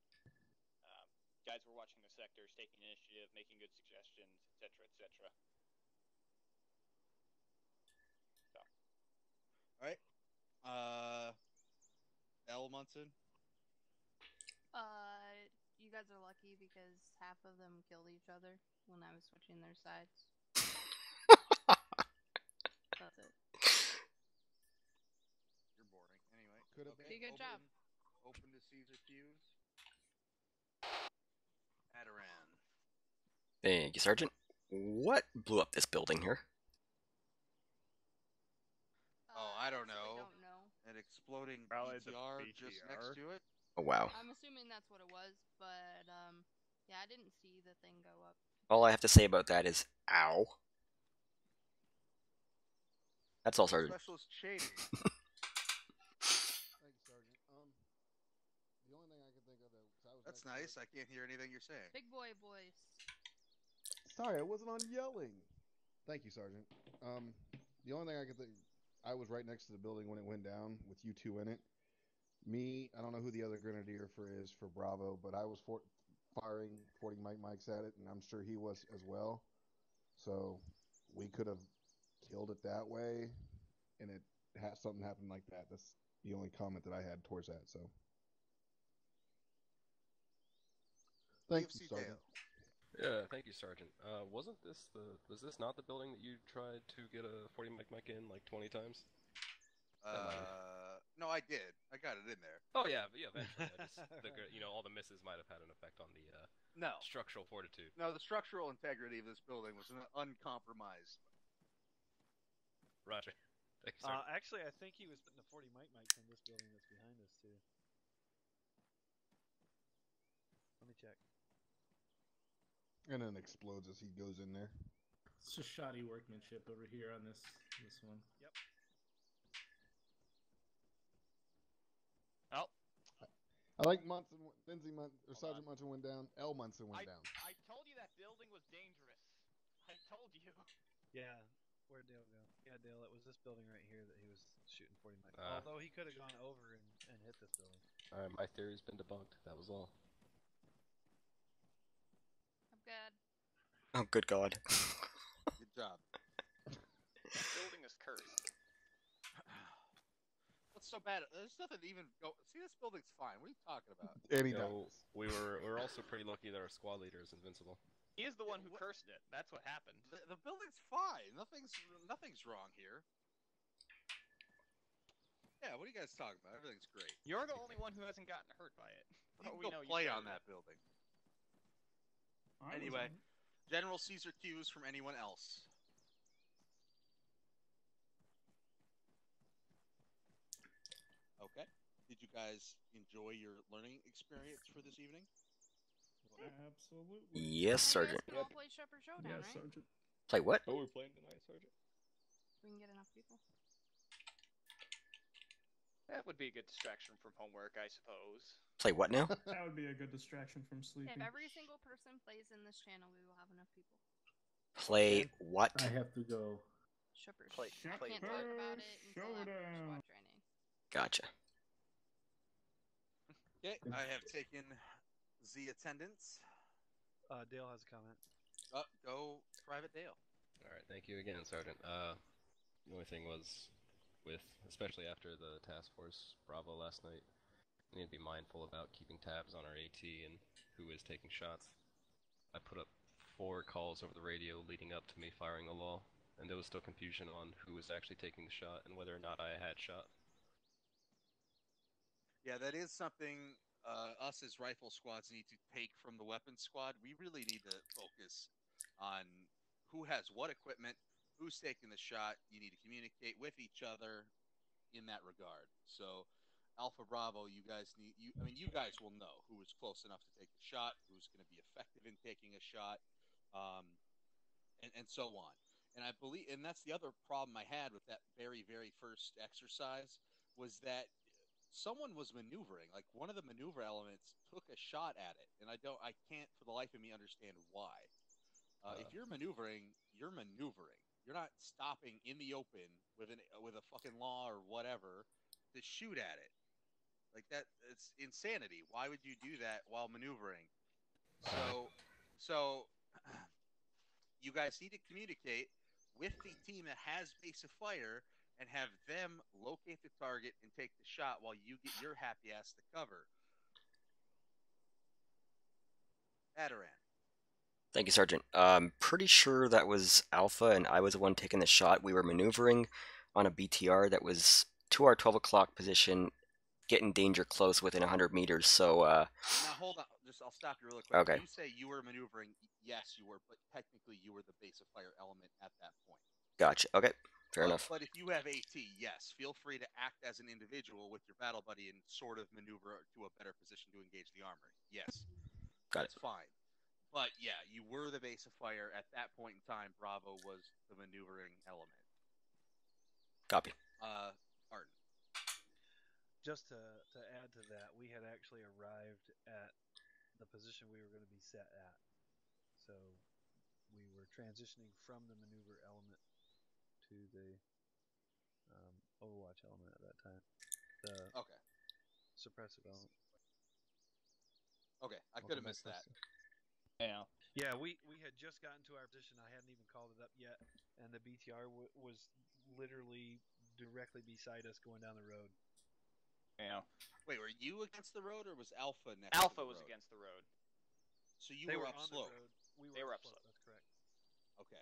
Guys were watching the sectors, taking initiative, making good suggestions, etc., etc. So. All right. L. Munson? You guys are lucky because half of them killed each other when I was switching their sides. That's it. You're boring. Anyway. Could have been. Good job. Open to Caesar Q's. Adaran. Thank you, Sergeant. What blew up this building here? I don't know. Don't know. An exploding Probably the BTR just next to it. Oh, wow. I'm assuming that's what it was, but yeah, I didn't see the thing go up. All I have to say about that is, ow. That's all, Sergeant. Specialist shading. Thanks, Sergeant. The only thing I can think of That's nice. I can't hear anything you're saying. Big boy voice. Sorry, I wasn't on yelling. Thank you, Sergeant. The only thing I could think, I was right next to the building when it went down with you two in it. Me, I don't know who the other grenadier is for Bravo, but I was firing 40 mics at it, and I'm sure he was as well. So we could have killed it that way, and it had something happen like that. That's the only comment that I had towards that. So thank you, Sergeant. Yeah, thank you, Sergeant. Was this not the building that you tried to get a 40 mic in like 20 times? No, I did. I got it in there. Oh yeah, eventually. All the misses might have had an effect on the structural fortitude. No, the structural integrity of this building was uncompromised. Roger. Thank you, Sergeant. Actually, I think he was putting the 40 mics in this building that's behind us too. Let me check. And then explodes as he goes in there. It's just shoddy workmanship over here on this one. Yep. Oh. I like Munson, Sergeant Munson went down. L. Munson went down. I told you that building was dangerous. I told you. Yeah. Where'd Dale go? Yeah, Dale, it was this building right here that he was shooting 40 mics. Although he could have gone over and hit this building. My theory's been debunked. That was all. I'm good. Oh, good God. Good job. That building is cursed. What's so bad? There's nothing to even go. See, this building's fine. What are you talking about? We were also pretty lucky that our squad leader is invincible. He is the one who cursed it. That's what happened. The building's fine. Nothing's wrong here. Yeah, what are you guys talking about? Everything's great. You're the only one who hasn't gotten hurt by it. You can go play on that building. Anyway, General Caesar Q's from anyone else. Okay. Did you guys enjoy your learning experience for this evening? Absolutely. Yes, Sergeant. We all play Shepherd Showdown, Yes, right? Sergeant. Play what? Oh, we're playing tonight, Sergeant. We can get enough people. That would be a good distraction from homework, I suppose. Play what now? That would be a good distraction from sleeping. If every single person plays in this channel, we will have enough people. Play what? I have to go. Shepherd. Play. Can't talk about it until after squad training. Gotcha. Okay, I have taken the attendance. Dale has a comment. Go Private Dale. Alright, thank you again, Sergeant. The only thing was, especially after the task force Bravo last night, we need to be mindful about keeping tabs on our AT and who is taking shots. I put up 4 calls over the radio leading up to me firing the law, and there was still confusion on who was actually taking the shot and whether or not I had shot. Yeah, that is something us as rifle squads need to take from the weapons squad. We really need to focus on who has what equipment, who's taking the shot. You need to communicate with each other in that regard. So, Alpha Bravo, you guys will know who is close enough to take the shot, who's going to be effective in taking a shot, and so on. And I believe, and that's the other problem I had with that very, very first exercise was that someone was maneuvering. Like one of the maneuver elements took a shot at it, and I can't for the life of me understand why. If you're maneuvering, you're maneuvering. You're not stopping in the open with a fucking law or whatever to shoot at it. Like that, it's insanity. Why would you do that while maneuvering? So you guys need to communicate with the team that has base of fire and have them locate the target and take the shot while you get your happy ass to cover. Adaran. Thank you, Sergeant. Pretty sure that was Alpha, and I was the one taking the shot. We were maneuvering on a BTR that was to our 12 o'clock position, getting danger close within 100 meters. So, Now hold on. I'll stop you really quick. Okay. You say you were maneuvering. Yes, you were, but technically you were the base of fire element at that point. Gotcha. Okay. Fair enough. But if you have AT, yes, feel free to act as an individual with your battle buddy and sort of maneuver to a better position to engage the armory. Yes. That's fine. But yeah, you were the base of fire at that point in time. Bravo was the maneuvering element. Copy. Arden. Just to add to that, we had actually arrived at the position we were going to be set at. So we were transitioning from the maneuver element to the Overwatch element at that time. The suppressive element. Okay, I could have missed that. Yeah. Yeah, we had just gotten to our position. I hadn't even called it up yet, and the BTR was literally directly beside us going down the road. Yeah. Wait, were you against the road, or was Alpha next? Alpha to the was road? against the road. So they were upslope. They were upslope. That's correct. Okay.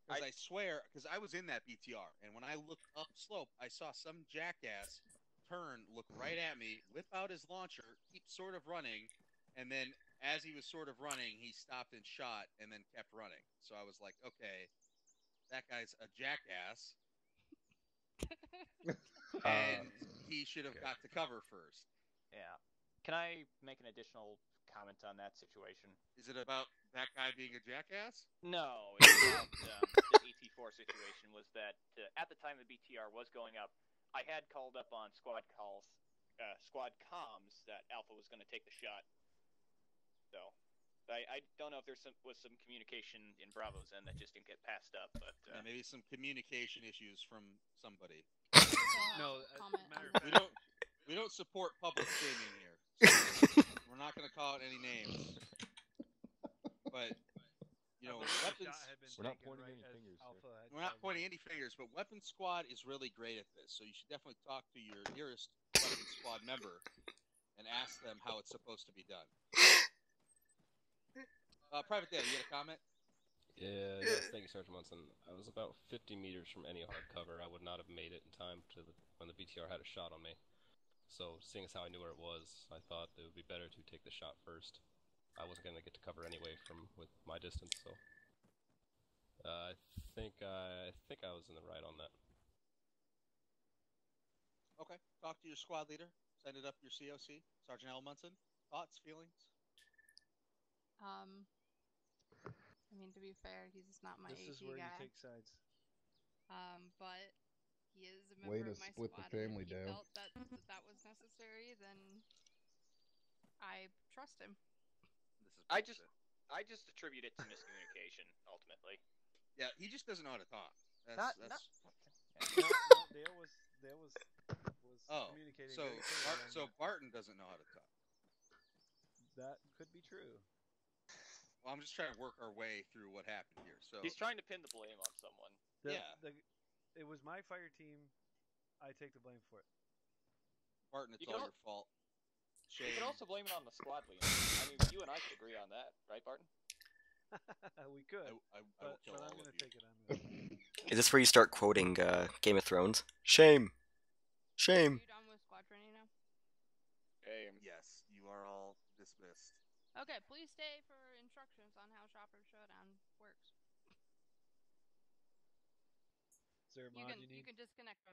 Because I swear, because I was in that BTR, and when I looked upslope, I saw some jackass turn, look right at me, whip out his launcher, keep sort of running, and then as he was sort of running, he stopped and shot, and then kept running. So I was like, okay, that guy's a jackass, and he should have got to cover first. Yeah. Can I make an additional comment on that situation? Is it about that guy being a jackass? No, it's about the ET4 situation. Was that at the time the BTR was going up, I had called up on squad comms that Alpha was going to take the shot. So I don't know if was some communication in Bravo's end that just didn't get passed up, but yeah, maybe some communication issues from somebody. No, matter of fact, we don't support public shaming here. So we're not going to call out any names. But you know, weapons. We're not pointing any fingers. We're not pointing any fingers, but Weapons Squad is really great at this. So you should definitely talk to your nearest Weapons Squad member and ask them how it's supposed to be done. Private Dale, you had a comment? Yes, thank you, Sergeant Munson. I was about 50 meters from any hard cover. I would not have made it in time when the BTR had a shot on me. So, seeing as how I knew where it was, I thought it would be better to take the shot first. I wasn't going to get to cover anyway with my distance, so I think I was in the right on that. Okay, talk to your squad leader. Send it up your COC, Sergeant Al Munson. Thoughts, feelings? I mean, to be fair, he's not my AT guy. This is where you take sides. But he is a member of my split squad, the family, and if he Dale. felt that was necessary, then I trust him. I just attribute it to miscommunication ultimately. Yeah, he just doesn't know how to talk. No, Dale was communicating. So Barton doesn't know how to talk. That could be true. Well, I'm just trying to work our way through what happened here. So he's trying to pin the blame on someone. It was my fire team. I take the blame for it. Barton, it's all your fault. You can also blame it on the squad leader. I mean, you and I could agree on that, right, Barton? We could. I will kill all I'm of gonna you. take it. Is this where you start quoting Game of Thrones? Shame. Shame. Are you done with squad training now? Yes, you are all dismissed. Okay, please stay for instructions on how Shopper Showdown works. Is there a mod you need? You can disconnect from